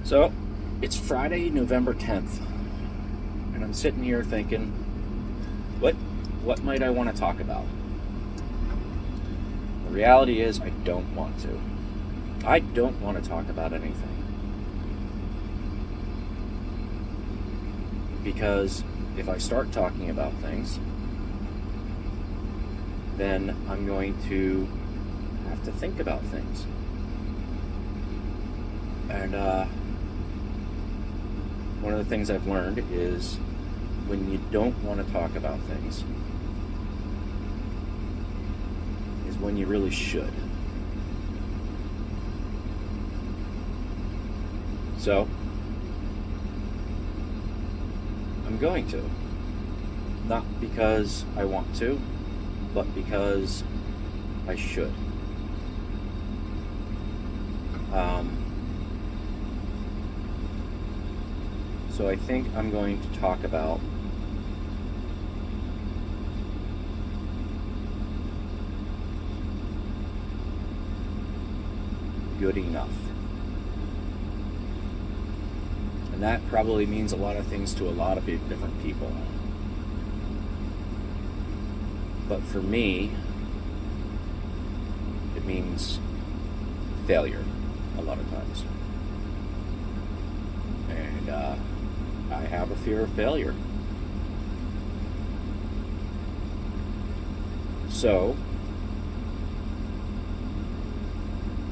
So, it's Friday, November 10th, and I'm sitting here thinking, what might I want to talk about? The reality is, I don't want to. I don't want to talk about anything. Because if I start talking about things, then I'm going to have to think about things. And one of the things I've learned is when you don't want to talk about things is when you really should. So, I'm going to. Not because I want to, but because I should. So I think I'm going to talk about good enough. And that probably means a lot of things to a lot of different people. But for me, it means failure a lot of times. And I have a fear of failure. So,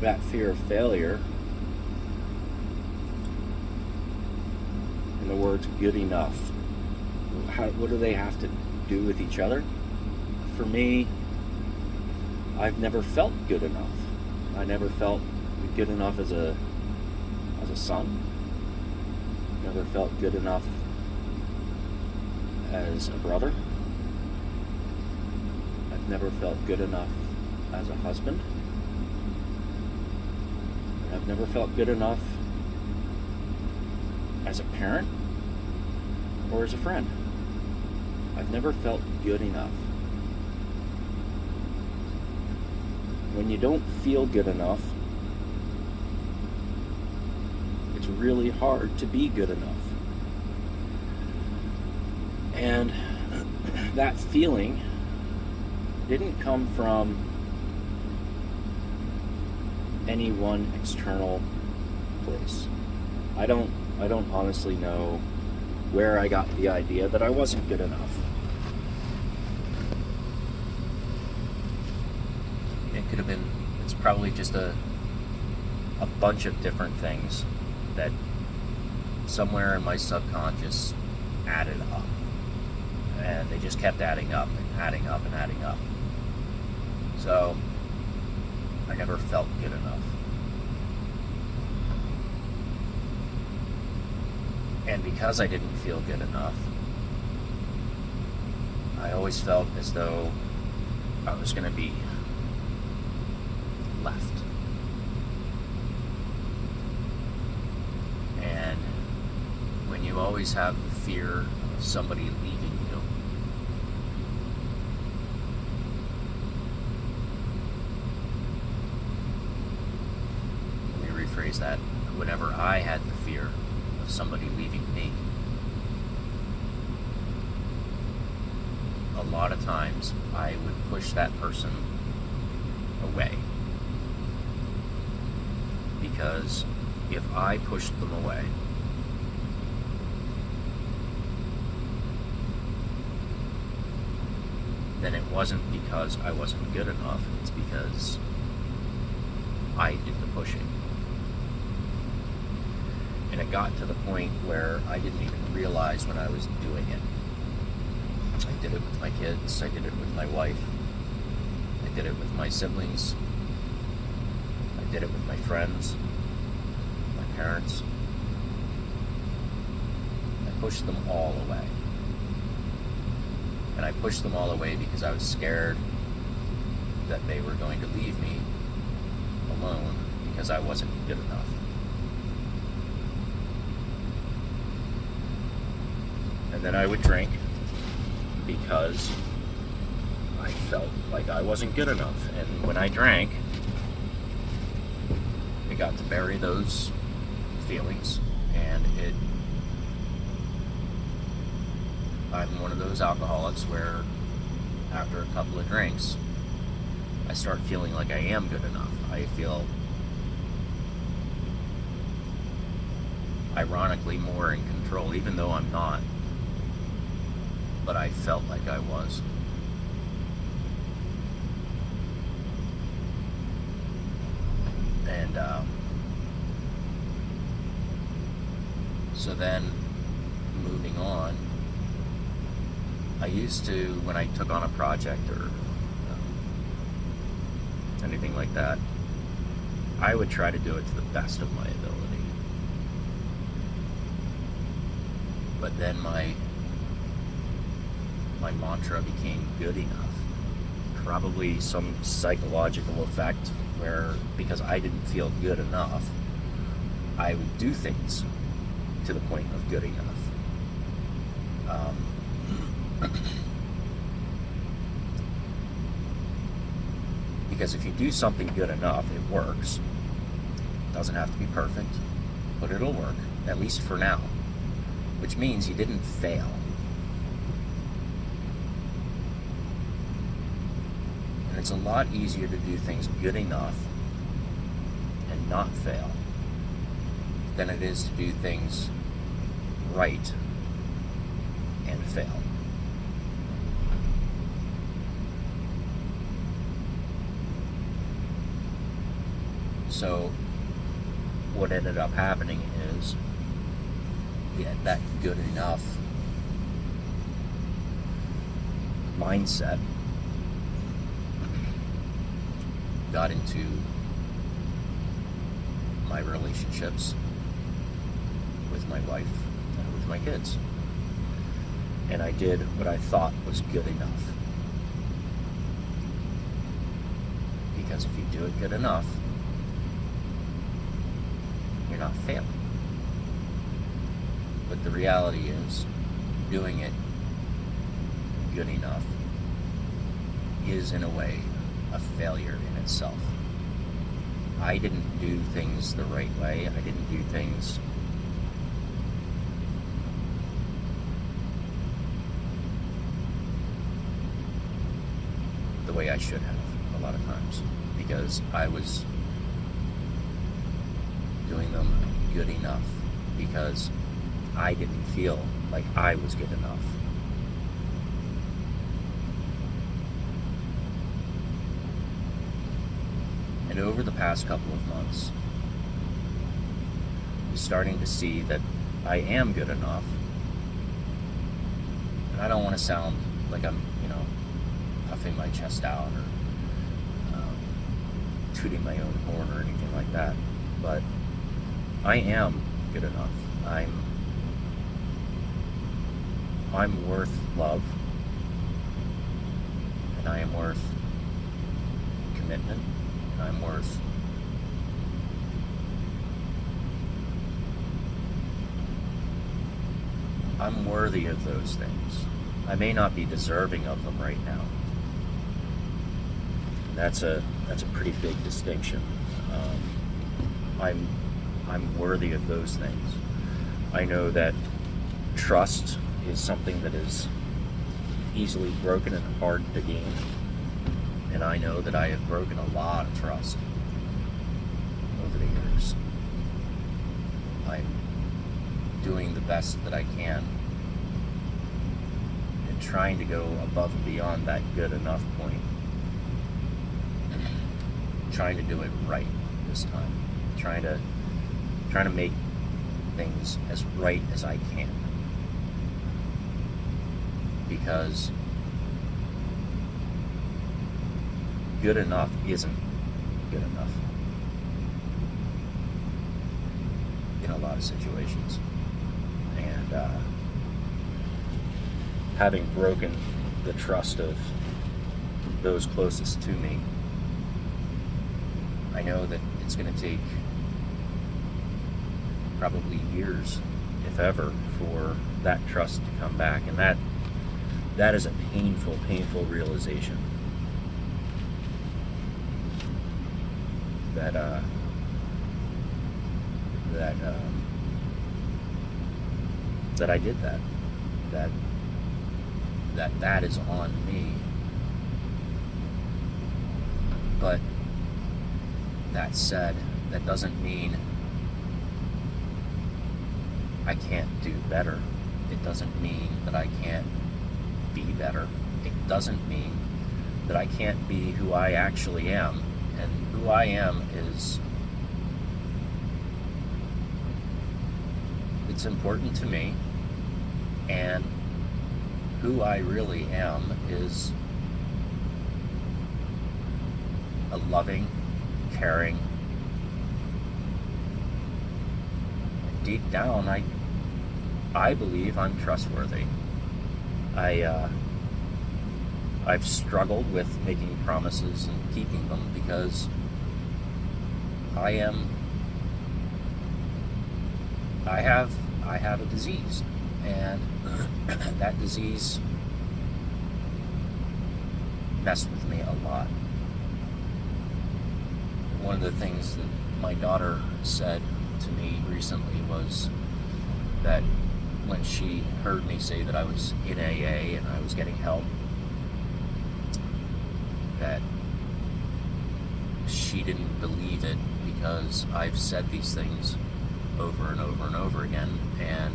that fear of failure, and the words good enough, what do they have to do with each other? For me, I've never felt good enough. I never felt good enough as a son. Never felt good enough as a brother. I've never felt good enough as a husband. And I've never felt good enough as a parent or as a friend. I've never felt good enough. When you don't feel good enough, it's really hard to be good enough. And that feeling didn't come from any one external place. I don't honestly know where I got the idea that I wasn't good enough. It could have been, it's probably just a bunch of different things that somewhere in my subconscious added up. And they just kept adding up and adding up and adding up. So, I never felt good enough. And because I didn't feel good enough, I always felt as though I was going to be left. And when you always have the fear of somebody leaving you, let me rephrase that. Whenever I had the fear of somebody leaving me, a lot of times I would push that person away. Because if I pushed them away, then it wasn't because I wasn't good enough, it's because I did the pushing. And it got to the point where I didn't even realize when I was doing it. I did it with my kids, I did it with my wife, I did it with my siblings, I did it with my friends, my parents. I pushed them all away. And I pushed them all away because I was scared that they were going to leave me alone because I wasn't good enough. And then I would drink because I felt like I wasn't good enough. And when I drank, I got to bury those feelings, and I'm one of those alcoholics where after a couple of drinks, I start feeling like I am good enough. I feel ironically more in control, even though I'm not, but I felt like I was. And so then moving on, I used to, when I took on a project or anything like that, I would try to do it to the best of my ability. But then my mantra became good enough. Probably some psychological effect where, because I didn't feel good enough, I would do things to the point of good enough. Because if you do something good enough, it works. It doesn't have to be perfect, but it'll work, at least for now. Which means you didn't fail. And it's a lot easier to do things good enough and not fail than it is to do things right and fail. So what ended up happening is that good enough mindset got into my relationships with my wife and with my kids. And I did what I thought was good enough. Because if you do it good enough, you're not failing. But the reality is, doing it good enough is, in a way, a failure in itself. I didn't do things the right way. I didn't do things the way I should have a lot of times, because I was doing them good enough because I didn't feel like I was good enough. And over the past couple of months, I'm starting to see that I am good enough. And I don't want to sound like I'm, puffing my chest out or tooting my own horn or anything like that. But I am good enough. I'm worth love, and I am worth commitment, and I'm worthy of those things. I may not be deserving of them right now. And that's a pretty big distinction. I'm worthy of those things. I know that trust is something that is easily broken and hard to gain. And I know that I have broken a lot of trust over the years. I'm doing the best that I can and trying to go above and beyond that good enough point. Trying to do it right this time. Trying to make things as right as I can. Because good enough isn't good enough in a lot of situations. And having broken the trust of those closest to me, I know that it's going to take probably years, if ever, for that trust to come back. And that is a painful realization. That that I did that. That is on me. But that said, that doesn't mean I can't do better. It doesn't mean that I can't be better. It doesn't mean that I can't be who I actually am. And who I am is, it's important to me. And who I really am is a loving, caring, deep down, I believe I'm trustworthy. I've struggled with making promises and keeping them because I have a disease, and that disease messed with me a lot. One of the things that my daughter said to me recently was that when she heard me say that I was in AA and I was getting help, that she didn't believe it because I've said these things over and over and over again, and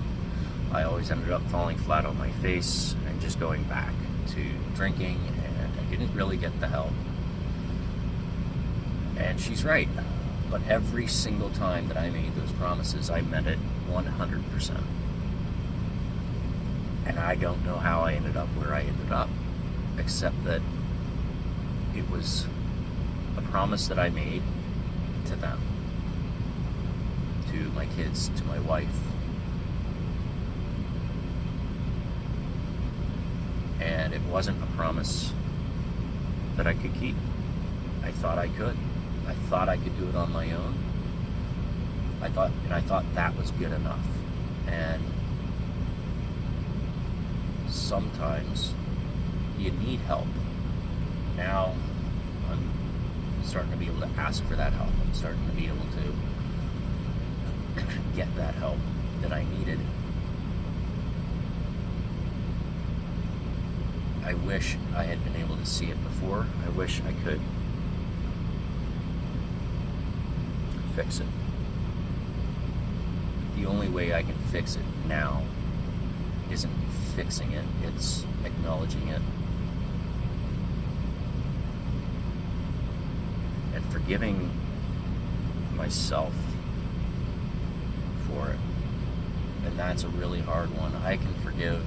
I always ended up falling flat on my face and just going back to drinking, and I didn't really get the help. And she's right. But every single time that I made those promises, I meant it 100%. And I don't know how I ended up where I ended up, except that it was a promise that I made to them, to my kids, to my wife. And it wasn't a promise that I could keep. I thought I could. I thought I could do it on my own. I thought that was good enough. And sometimes you need help. Now I'm starting to be able to ask for that help. I'm starting to be able to get that help that I needed. I wish I had been able to see it before. I wish I could fix it. The only way I can fix it now isn't fixing it, it's acknowledging it and forgiving myself for it. And that's a really hard one. I can forgive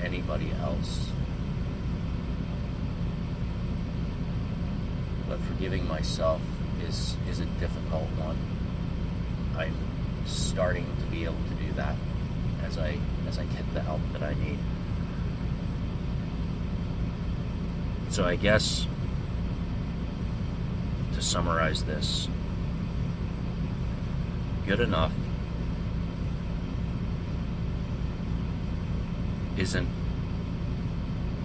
anybody else, but forgiving myself is a difficult one. I'm starting to be able to do that as I get the help that I need. So I guess to summarize this, good enough isn't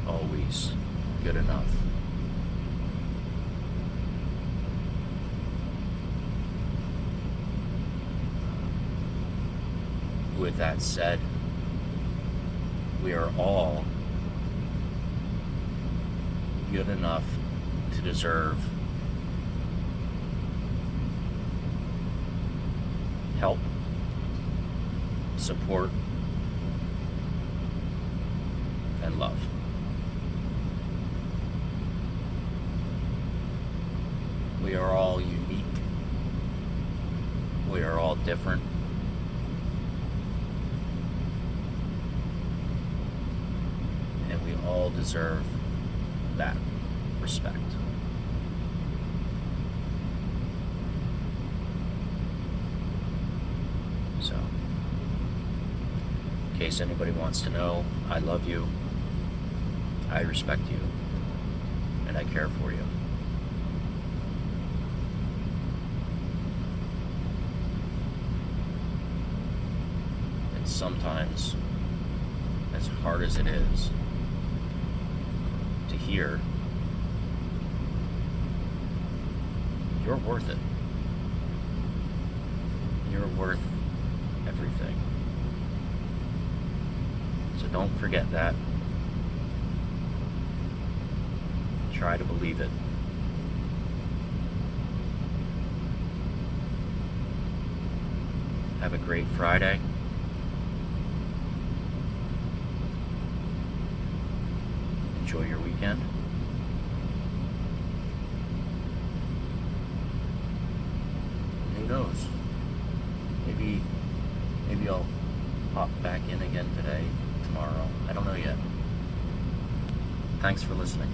always good enough. With that said, we are all good enough to deserve help, support, and love. We are all unique. We are all different. And we all deserve that respect. So, in case anybody wants to know, I love you, I respect you, and I care for you. And sometimes, as hard as it is to hear, you're worth it. You're worth everything. Don't forget that. Try to believe it. Have a great Friday. Enjoy your weekend. Who knows? Maybe I'll pop back in again today, tomorrow. I don't know yet. Thanks for listening.